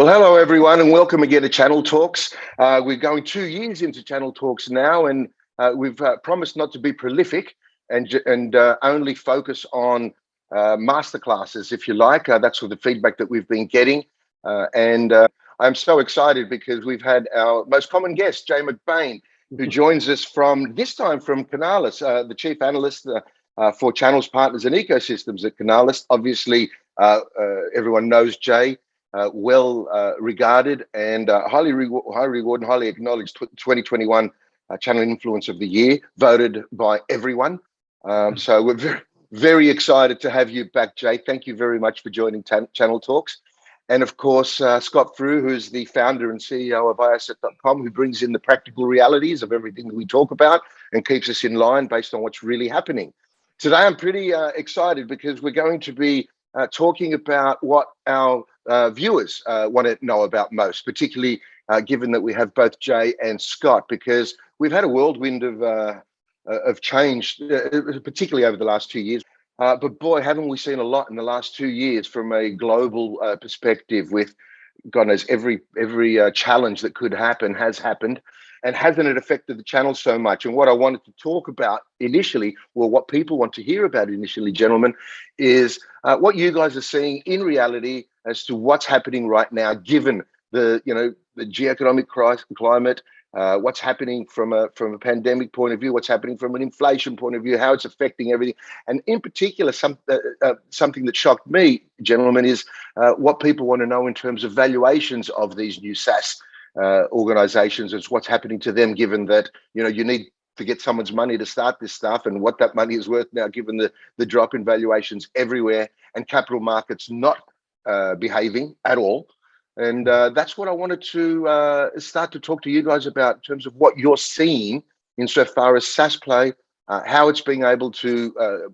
Well, hello, everyone, and welcome again to Channel Talks. We're going 2 years into Channel Talks now, and we've promised not to be prolific and only focus on masterclasses, if you like. That's the feedback that we've been getting. And I'm so excited because we've had our most common guest, Jay McBain, who joins us this time from Canalys, the Chief Analyst for Channels, Partners and Ecosystems at Canalys. Obviously, everyone knows Jay. Well regarded and highly rewarded and highly acknowledged 2021 Channel Influence of the Year, voted by everyone. So we're very, very excited to have you back, Jay. Thank you very much for joining Channel Talks. And of course, Scott Frew, who's the founder and CEO of iasset.com, who brings in the practical realities of everything that we talk about and keeps us in line based on what's really happening. Today, I'm pretty excited because we're going to be talking about what our viewers want to know about most, particularly given that we have both Jay and Scott, because we've had a whirlwind of change, particularly over the last 2 years. But boy, haven't we seen a lot in the last 2 years from a global perspective with, God knows, every challenge that could happen has happened. And hasn't it affected the channel so much? And what I wanted to talk about initially, well, what people want to hear about initially, gentlemen, is what you guys are seeing in reality as to what's happening right now, given the geoeconomic climate, what's happening from a pandemic point of view, what's happening from an inflation point of view, how it's affecting everything. And in particular, something that shocked me, gentlemen, is what people want to know in terms of valuations of these new SaaS organizations. It's what's happening to them, given that you need to get someone's money to start this stuff, and what that money is worth now, given the drop in valuations everywhere and capital markets not behaving at all. And that's what I wanted to start to talk to you guys about in terms of what you're seeing insofar as SaaS play, how it's being able to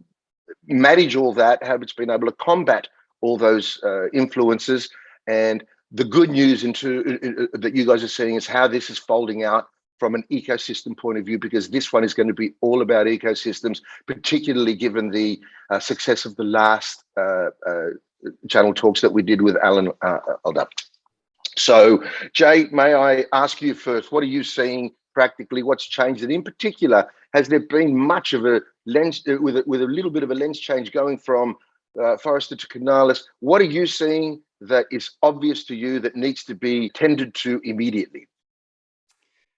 manage all that, how it's been able to combat all those influences. And the good news that you guys are seeing is how this is folding out from an ecosystem point of view, because this one is going to be all about ecosystems, particularly given the success of the last Channel Talks that we did with Alan Alda. So, Jay, may I ask you first, what are you seeing practically? What's changed? And in particular, has there been much of a lens, with a little bit of a lens change going from Forrester to Canalys? What are you seeing that is obvious to you that needs to be tended to immediately?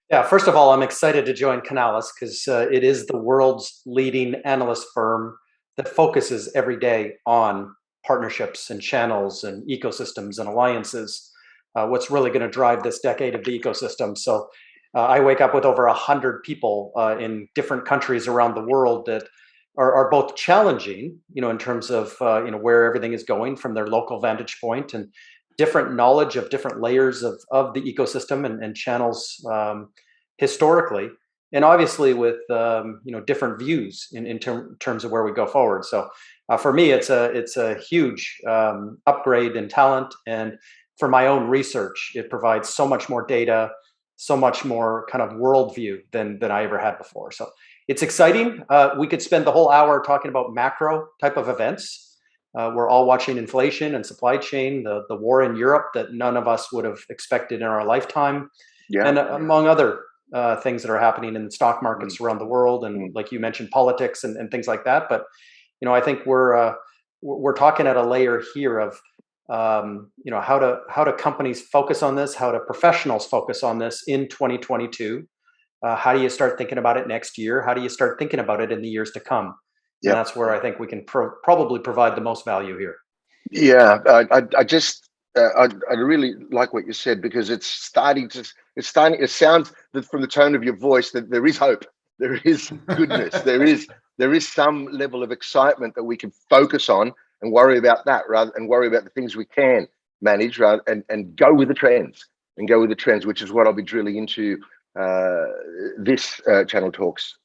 Yeah, first of all, I'm excited to join Canalys because it is the world's leading analyst firm that focuses every day on partnerships and channels and ecosystems and alliances. What's really going to drive this decade of the ecosystem. So I wake up with over 100 people in different countries around the world that are both challenging, in terms of where everything is going from their local vantage point, and different knowledge of different layers of the ecosystem and channels historically, and obviously with different views in terms of where we go forward. So for me, it's a huge upgrade in talent, and for my own research, it provides so much more data, so much more kind of worldview than I ever had before. So it's exciting. We could spend the whole hour talking about macro type of events. We're all watching inflation and supply chain, the war in Europe that none of us would have expected in our lifetime, and among other things that are happening in the stock markets around the world, and like you mentioned, politics and things like that. But I think we're talking at a layer here of how do companies focus on this? How do professionals focus on this in 2022? How do you start thinking about it next year? How do you start thinking about it in the years to come? And that's where I think we can probably provide the most value here. Yeah, I really like what you said, because it sounds that from the tone of your voice that there is hope, there is goodness, there is some level of excitement that we can focus on and worry about that rather than worry about the things we can manage, and go with the trends, which is what I'll be drilling into this Channel Talks.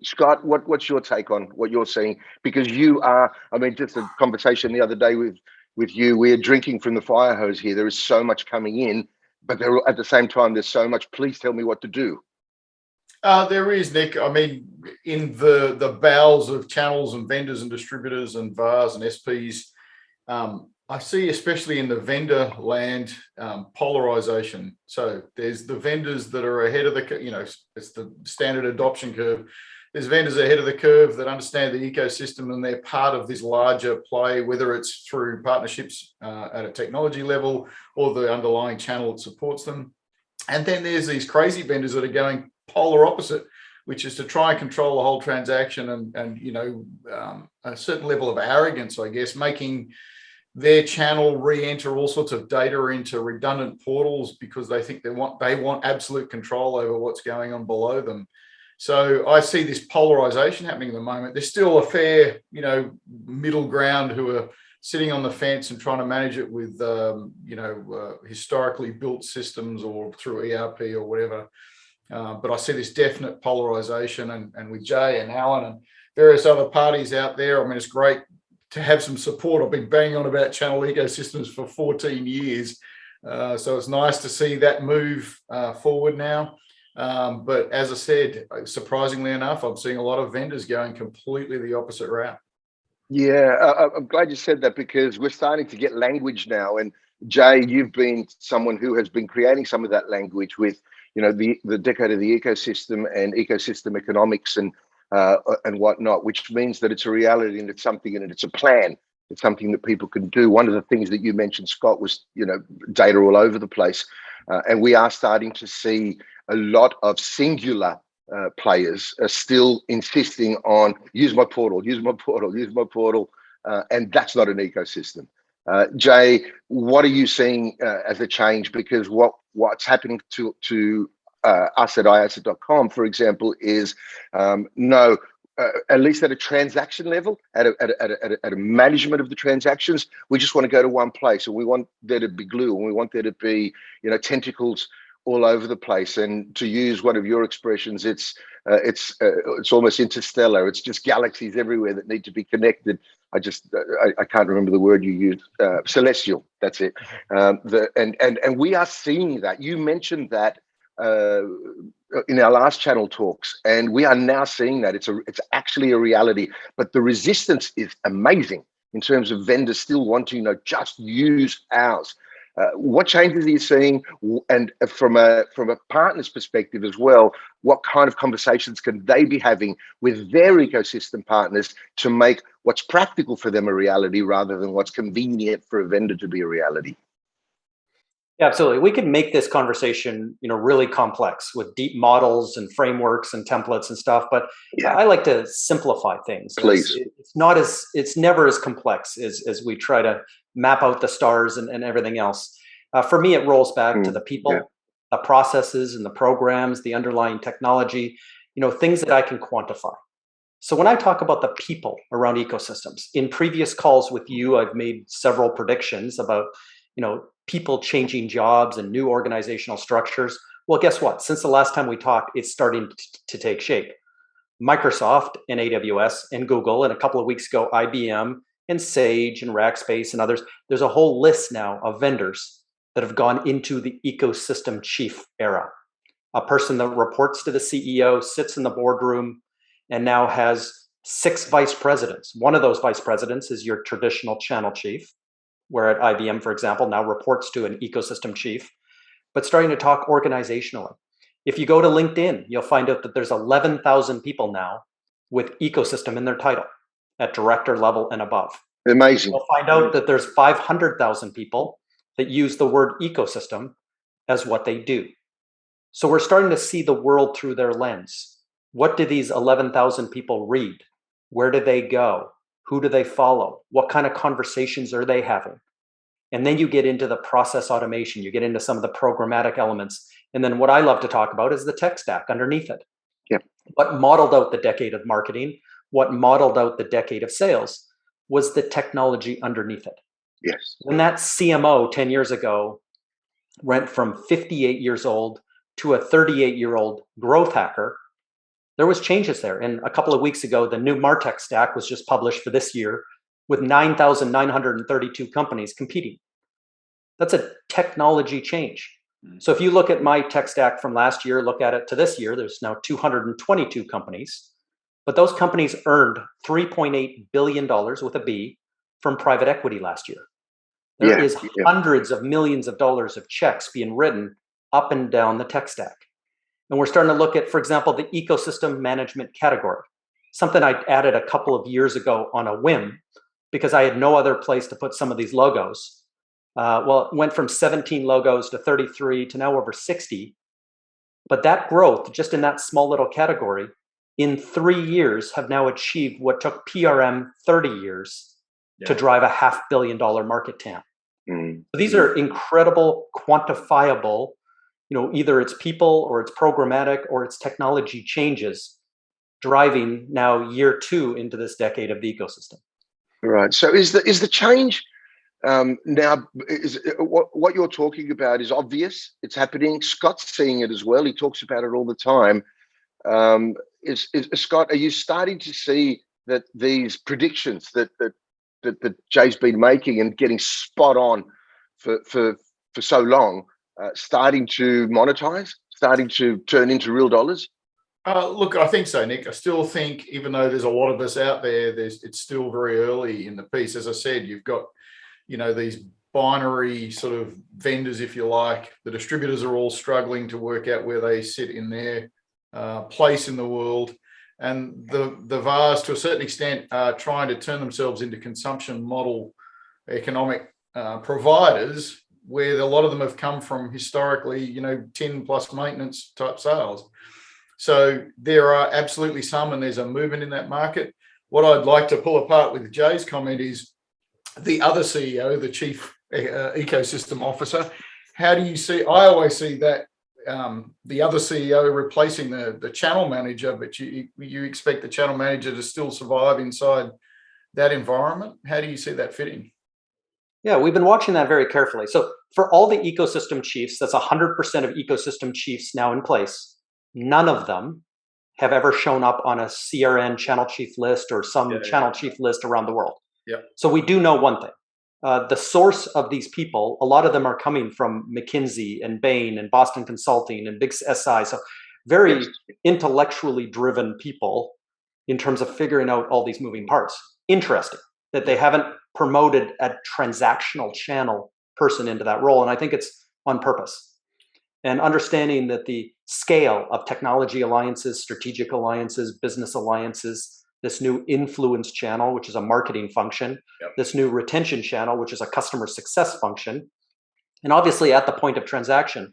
Scott, what's your take on what you're seeing? Because you are, just a conversation the other day with you, we're drinking from the fire hose here. There is so much coming in, but at the same time, there's so much. Please tell me what to do. There is, Nick. In the bowels of channels and vendors and distributors and VARs and SPs, I see, especially in the vendor land, polarization. So there's the vendors that are ahead of the, it's the standard adoption curve. There's vendors ahead of the curve that understand the ecosystem and they're part of this larger play, whether it's through partnerships at a technology level or the underlying channel that supports them. And then there's these crazy vendors that are going polar opposite, which is to try and control the whole transaction and a certain level of arrogance, I guess, making their channel re-enter all sorts of data into redundant portals because they think they want absolute control over what's going on below them. So I see this polarization happening at the moment. There's still a fair, middle ground who are sitting on the fence and trying to manage it with, historically built systems or through ERP or whatever. But I see this definite polarization, and with Jay and Alan and various other parties out there. I mean, it's great to have some support. I've been banging on about channel ecosystems for 14 years. So it's nice to see that move forward now. But as I said, surprisingly enough, I'm seeing a lot of vendors going completely the opposite route. Yeah, I'm glad you said that because we're starting to get language now. And Jay, you've been someone who has been creating some of that language with, the decade of the ecosystem and ecosystem economics and whatnot, which means that it's a reality and it's something and it's a plan. It's something that people can do. One of the things that you mentioned, Scott, was data all over the place, and we are starting to see a lot of singular players are still insisting on use my portal, and that's not an ecosystem. Jay, what are you seeing as a change? Because what's happening to us at iasset.com, for example, is at least at a transaction level, at a management of the transactions, we just want to go to one place, and we want there to be glue, and we want there to be tentacles all over the place. And to use one of your expressions, it's almost interstellar. It's just galaxies everywhere that need to be connected. I can't remember the word you used. Celestial. That's it. And we are seeing that. You mentioned that in our last channel talks, and we are now seeing that it's actually a reality. But the resistance is amazing in terms of vendors still wanting to just use ours. What changes are you seeing? And from a partner's perspective as well, what kind of conversations can they be having with their ecosystem partners to make what's practical for them a reality rather than what's convenient for a vendor to be a reality? Yeah, absolutely. We can make this conversation, really complex with deep models and frameworks and templates and stuff. But yeah, I like to simplify things. Please. It's never as complex as we try to map out the stars and everything else. For me, it rolls back to the people, the processes and the programs, the underlying technology, things that I can quantify. So when I talk about the people around ecosystems, in previous calls with you, I've made several predictions about, people changing jobs and new organizational structures. Well, guess what? Since the last time we talked, it's starting to take shape. Microsoft and AWS and Google, and a couple of weeks ago, IBM and Sage and Rackspace and others. There's a whole list now of vendors that have gone into the ecosystem chief era. A person that reports to the CEO, sits in the boardroom, and now has 6 vice presidents. One of those vice presidents is your traditional channel chief, where at IBM, for example, now reports to an ecosystem chief, but starting to talk organizationally. If you go to LinkedIn, you'll find out that there's 11,000 people now with ecosystem in their title at director level and above. Amazing. You'll find out that there's 500,000 people that use the word ecosystem as what they do. So we're starting to see the world through their lens. What do these 11,000 people read? Where do they go? Who do they follow? What kind of conversations are they having? And then you get into the process automation. You get into some of the programmatic elements. And then what I love to talk about is the tech stack underneath it. Yeah. What modeled out the decade of marketing, what modeled out the decade of sales was the technology underneath it. Yes. When that CMO 10 years ago went from 58 years old to a 38-year-old growth hacker, there was changes there. And a couple of weeks ago, the new MarTech stack was just published for this year with 9,932 companies competing. That's a technology change. So if you look at my tech stack from last year, look at it to this year, there's now 222 companies, but those companies earned $3.8 billion with a B from private equity last year. There is hundreds of millions of dollars of checks being written up and down the tech stack. And we're starting to look at, for example, the ecosystem management category, something I added a couple of years ago on a whim because I had no other place to put some of these logos. Well, it went from 17 logos to 33 to now over 60. But that growth, just in that small little category, in 3 years have now achieved what took PRM 30 years to drive a $500 million market TAM. So these are incredible, quantifiable, either it's people or it's programmatic or it's technology changes driving now year 2 into this decade of the ecosystem. Right. So is the change now, what you're talking about is obvious. It's happening. Scott's seeing it as well. He talks about it all the time. Scott, are you starting to see that these predictions that Jay's been making and getting spot on for so long, starting to monetize, starting to turn into real dollars? Look, I think so, Nick. I still think, even though there's a lot of us out there, it's still very early in the piece. As I said, you've got these binary sort of vendors, if you like. The distributors are all struggling to work out where they sit in their place in the world. And the VARs, to a certain extent, are trying to turn themselves into consumption model economic providers, where a lot of them have come from historically, 10 plus maintenance type sales. So there are absolutely some, and there's a movement in that market. What I'd like to pull apart with Jay's comment is the other CEO, the Chief Ecosystem Officer. How do you see? I always see that the other CEO replacing the channel manager, but you expect the channel manager to still survive inside that environment. How do you see that fitting? Yeah, we've been watching that very carefully. So for all the ecosystem chiefs, that's 100% of ecosystem chiefs now in place. None of them have ever shown up on a CRN channel chief list or some channel chief list around the world. So we do know one thing. The source of these people, a lot of them are coming from McKinsey and Bain and Boston Consulting and big SI. So very intellectually driven people in terms of figuring out all these moving parts. Interesting that they haven't promoted a transactional channel person into that role. And I think it's on purpose. And understanding that the scale of technology alliances, strategic alliances, business alliances, this new influence channel, which is a marketing function, this new retention channel, which is a customer success function. And obviously at the point of transaction,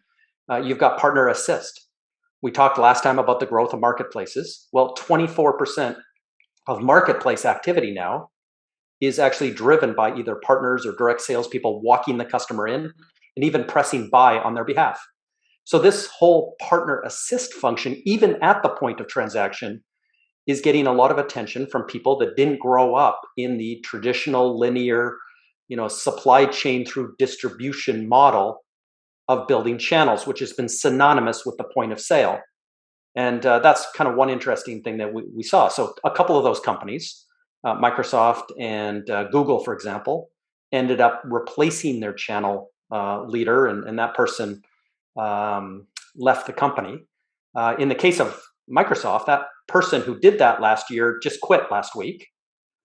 you've got partner assist. We talked last time about the growth of marketplaces. Well, 24% of marketplace activity now is actually driven by either partners or direct salespeople walking the customer in and even pressing buy on their behalf. So this whole partner assist function, even at the point of transaction, is getting a lot of attention from people that didn't grow up in the traditional linear, supply chain through distribution model of building channels, which has been synonymous with the point of sale. And that's kind of one interesting thing that we saw. So a couple of those companies, Microsoft and Google, for example, ended up replacing their channel leader, and that person left the company. In the case of Microsoft, that person who did that last year just quit last week.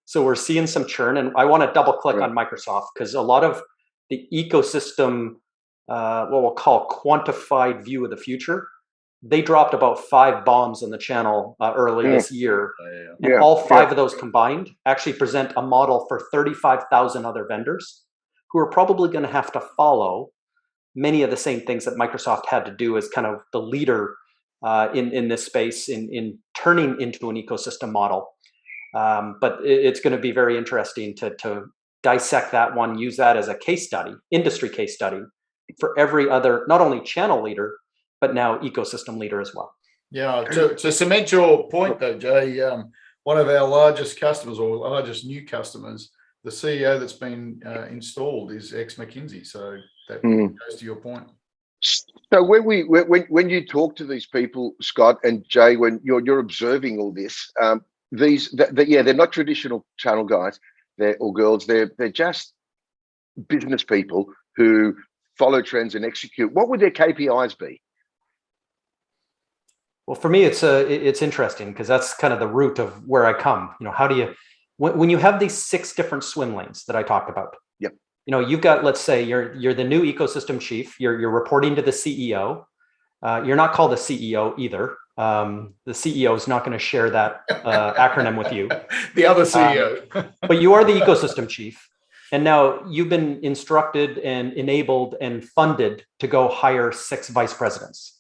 So we're seeing some churn, and I want to double click on Microsoft because a lot of the ecosystem, what we'll call quantified view of the future, they dropped about 5 bombs on the channel early this year. And all 5 of those combined actually present a model for 35,000 other vendors who are probably going to have to follow many of the same things that Microsoft had to do as kind of the leader in this space in turning into an ecosystem model. But it's going to be very interesting to dissect that one, use that as a case study, industry case study for every other, not only channel leader, but now ecosystem leader as well. Yeah, to cement your point though, Jay, one of our largest customers or largest new customers, the CEO that's been installed is ex-McKinsey. So that goes to your point. So when you talk to these people, Scott and Jay, when you're observing all this, they're not traditional channel guys or girls. They're just business people who follow trends and execute. What would their KPIs be? Well, for me, it's interesting because that's kind of the root of where I come. How do you, when you have these 6 different swim lanes that I talked about, You've got, let's say you're the new ecosystem chief. You're reporting to the CEO. You're not called a CEO either. The CEO is not going to share that acronym with you. The other CEO. But you are the ecosystem chief. And now you've been instructed and enabled and funded to go hire 6 vice presidents.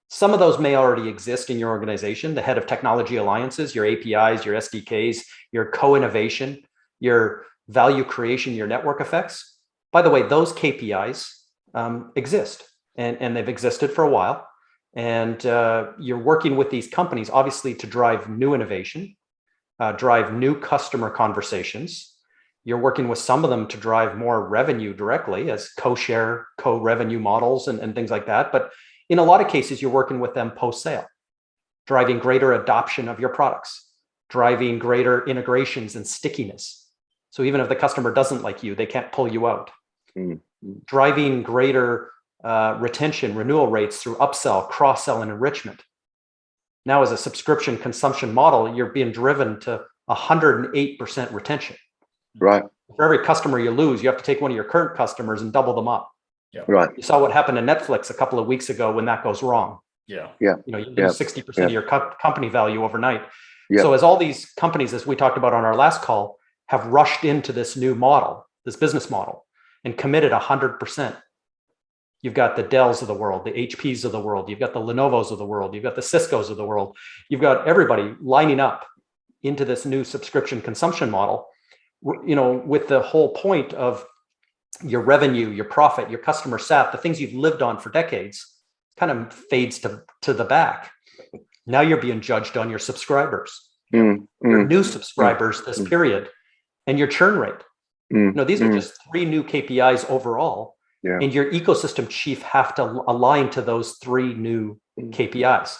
Some of those may already exist in your organization: the head of technology alliances, your APIs, your SDKs, your co-innovation, your value creation, your network effects. By the way, those KPIs exist, and they've existed for a while. And you're working with these companies, obviously, to drive new innovation, drive new customer conversations. You're working with some of them to drive more revenue directly as co-share, co-revenue models and things like that. But in a lot of cases, you're working with them post-sale, driving greater adoption of your products, driving greater integrations and stickiness. So even if the customer doesn't like you, they can't pull you out. Mm-hmm. Driving greater retention, renewal rates through upsell, cross-sell, and enrichment. Now, as a subscription consumption model, you're being driven to 108% retention. Right. For every customer you lose, you have to take one of your current customers and double them up. Yeah. Right. You saw what happened to Netflix a couple of weeks ago when that goes wrong. Yeah. Yeah. You lose 60% of your company value overnight. Yeah. So as all these companies, as we talked about on our last call, have rushed into this new model, this business model, and committed 100%. You've got the Dells of the world, the HPs of the world, you've got the Lenovo's of the world, you've got the Cisco's of the world, you've got everybody lining up into this new subscription consumption model, with the whole point of your revenue, your profit, your customer sat, the things you've lived on for decades, kind of fades to the back. Now you're being judged on your subscribers, your new subscribers this period, and your churn rate. These are just 3 new KPIs overall. Yeah. And your ecosystem chief have to align to those 3 new KPIs.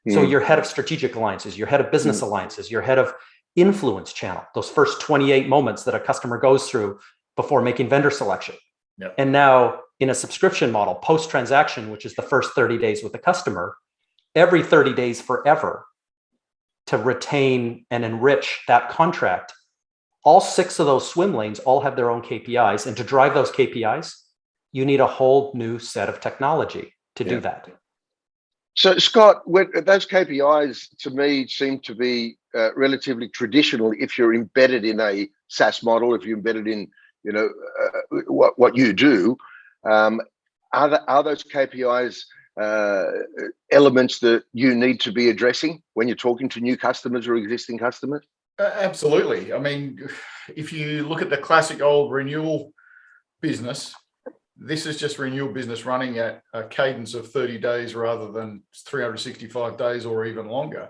So your head of strategic alliances, your head of business alliances, your head of influence channel, those first 28 moments that a customer goes through before making vendor selection. Yep. And now in a subscription model, post-transaction, which is the first 30 days with the customer, every 30 days forever, to retain and enrich that contract, all 6 of those swim lanes all have their own KPIs. And to drive those KPIs, you need a whole new set of technology to do that. So, Scott, those KPIs to me seem to be relatively traditional. If you're embedded in a SaaS model, if you're embedded in, what you do, are those KPIs elements that you need to be addressing when you're talking to new customers or existing customers? Absolutely. I mean, if you look at the classic old renewal business, this is just renewal business running at a cadence of 30 days rather than 365 days or even longer.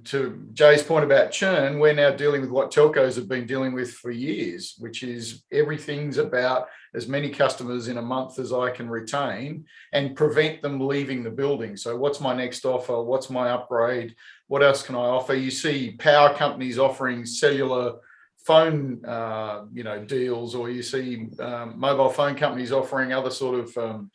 To Jay's point about churn, we're now dealing with what telcos have been dealing with for years, which is everything's about as many customers in a month as I can retain and prevent them leaving the building. So what's my next offer? What's my upgrade? What else can I offer? You see power companies offering cellular phone deals, or you see mobile phone companies offering other sort of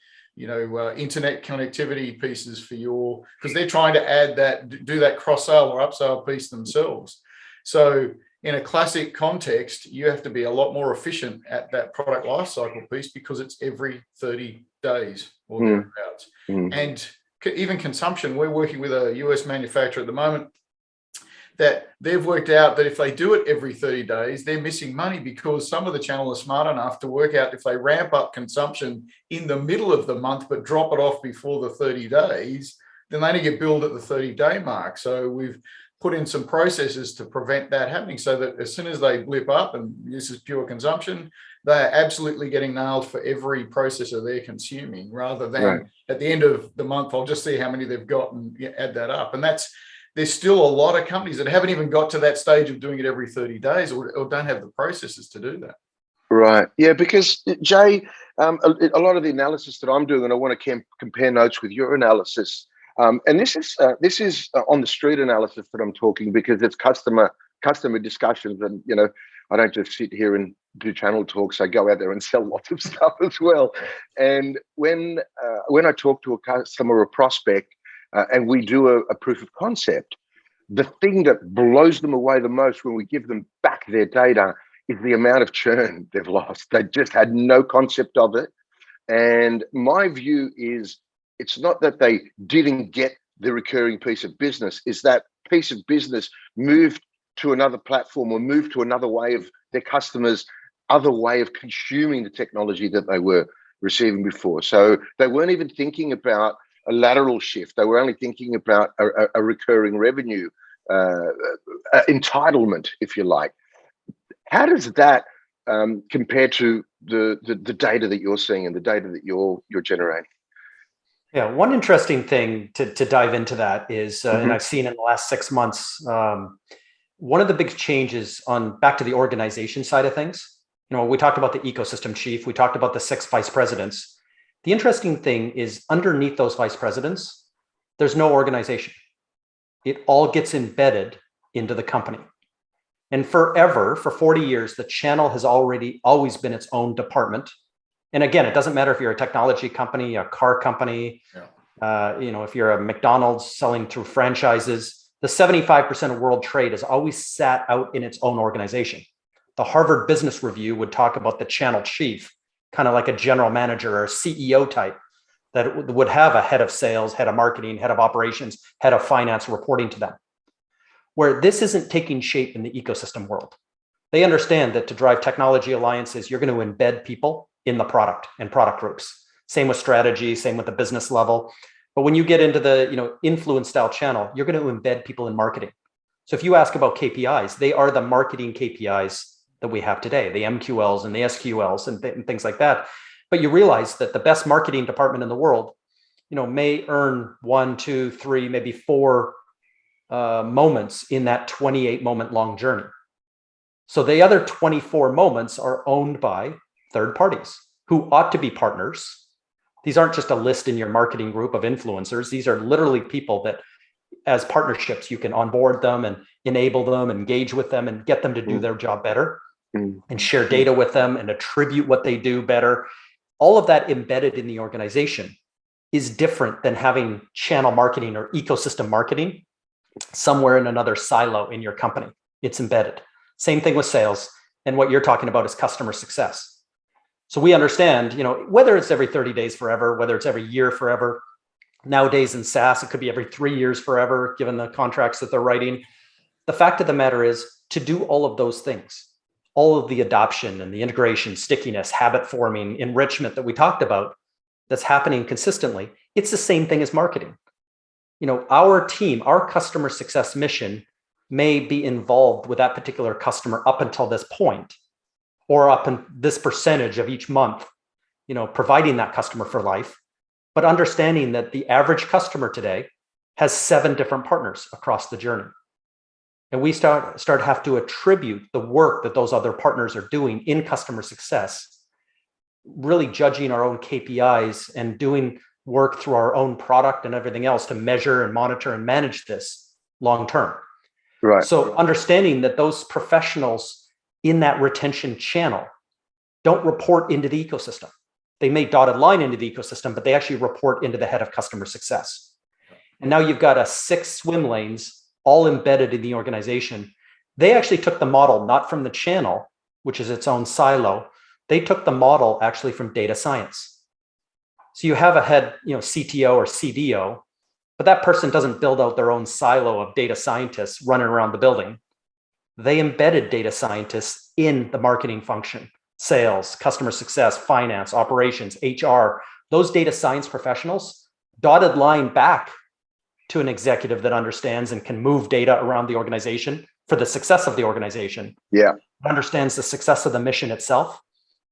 internet connectivity pieces because they're trying to do that cross-sale or upsell piece themselves. So in a classic context, you have to be a lot more efficient at that product lifecycle piece because it's every 30 days or thereabouts. And even consumption, we're working with a US manufacturer at the moment that they've worked out that if they do it every 30 days, they're missing money because some of the channel are smart enough to work out if they ramp up consumption in the middle of the month, but drop it off before the 30 days, then they only get billed at the 30-day mark. So we've put in some processes to prevent that happening so that as soon as they blip up, and this is pure consumption, they're absolutely getting nailed for every processor they're consuming rather than at the end of the month, I'll just see how many they've got and add that up. And there's still a lot of companies that haven't even got to that stage of doing it every 30 days or don't have the processes to do that. Right. Yeah, because, Jay, a lot of the analysis that I'm doing, and I want to compare notes with your analysis, and this is on the street analysis that I'm talking, because it's customer discussions. And, I don't just sit here and do channel talks. I go out there and sell lots of stuff as well. And when I talk to a customer or a prospect, and we do a proof of concept, the thing that blows them away the most when we give them back their data is the amount of churn they've lost. They just had no concept of it. And my view is it's not that they didn't get the recurring piece of business, is that piece of business moved to another platform or moved to another way of their customers, other way of consuming the technology that they were receiving before. So they weren't even thinking about a lateral shift. They were only thinking about a recurring revenue entitlement, if you like. How does that compare to the data that you're seeing and the data that you're generating? Yeah, one interesting thing to dive into that is, and I've seen in the last 6 months, one of the big changes on back to the organization side of things. You know, we talked about the ecosystem chief, we talked about the 6 vice presidents. The interesting thing is underneath those vice presidents, there's no organization. It all gets embedded into the company. And forever, for 40 years, the channel has always been its own department. And again, it doesn't matter if you're a technology company, a car company, if you're a McDonald's selling through franchises, the 75% of world trade has always sat out in its own organization. The Harvard Business Review would talk about the channel chief, kind of like a general manager or a CEO type that would have a head of sales, head of marketing, head of operations, head of finance reporting to them. Where this isn't taking shape in the ecosystem world. They understand that to drive technology alliances, you're going to embed people in the product and product groups. Same with strategy, same with the business level. But when you get into the influence style channel, you're going to embed people in marketing. So if you ask about KPIs, they are the marketing KPIs that we have today, the MQLs and the SQLs and things like that. But you realize that the best marketing department in the world, may earn 1, 2, 3, maybe 4 moments in that 28 moment long journey. So the other 24 moments are owned by third parties who ought to be partners. These aren't just a list in your marketing group of influencers. These are literally people that as partnerships, you can onboard them and enable them, engage with them and get them to do their job better and share data with them and attribute what they do better. All of that embedded in the organization is different than having channel marketing or ecosystem marketing somewhere in another silo in your company. It's embedded. Same thing with sales. And what you're talking about is customer success. So we understand, whether it's every 30 days forever, whether it's every year forever, nowadays in SaaS, it could be every 3 years forever, given the contracts that they're writing. The fact of the matter is to do all of those things, all of the adoption and the integration, stickiness, habit forming, enrichment that we talked about, that's happening consistently. It's the same thing as marketing. Our team, our customer success mission may be involved with that particular customer up until this point, or up in this percentage of each month, providing that customer for life, but understanding that the average customer today has 7 different partners across the journey. And we start have to attribute the work that those other partners are doing in customer success, really judging our own KPIs and doing work through our own product and everything else to measure and monitor and manage this long term. Right. So understanding that those professionals in that retention channel don't report into the ecosystem. They may dotted line into the ecosystem, but they actually report into the head of customer success. And now you've got 6 swim lanes all embedded in the organization. They actually took the model not from the channel, which is its own silo. They took the model actually from data science. So you have a head, CTO or CDO, but that person doesn't build out their own silo of data scientists running around the building. They embedded data scientists in the marketing function, sales, customer success, finance, operations, HR. Those data science professionals dotted line back to an executive that understands and can move data around the organization for the success of the organization. Yeah. Understands the success of the mission itself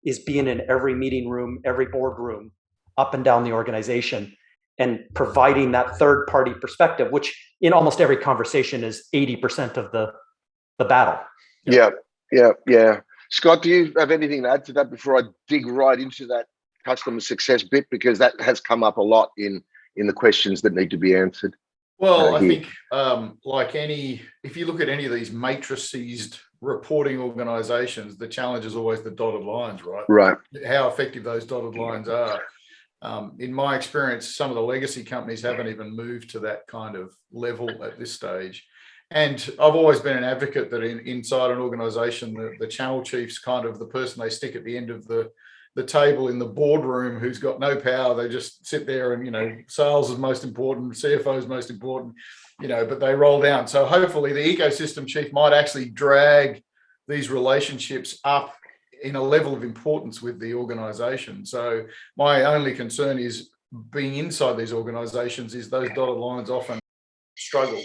is being in every meeting room, every boardroom, up and down the organization, and providing that third party perspective, which in almost every conversation is 80% of the battle. Yeah. Scott, do you have anything to add to that before I dig right into that customer success bit? Because that has come up a lot in the questions that need to be answered. Well, I think if you look at any of these matricized reporting organizations, the challenge is always the dotted lines, right? Right. How effective those dotted lines are. In my experience, some of the legacy companies haven't even moved to that kind of level at this stage. And I've always been an advocate that inside an organization, the channel chief's kind of the person they stick at the end of the table in the boardroom who's got no power. They just sit there and, sales is most important, CFO is most important, but they roll down. So hopefully the ecosystem chief might actually drag these relationships up in a level of importance with the organization. So my only concern is being inside these organizations is those dotted lines often struggle.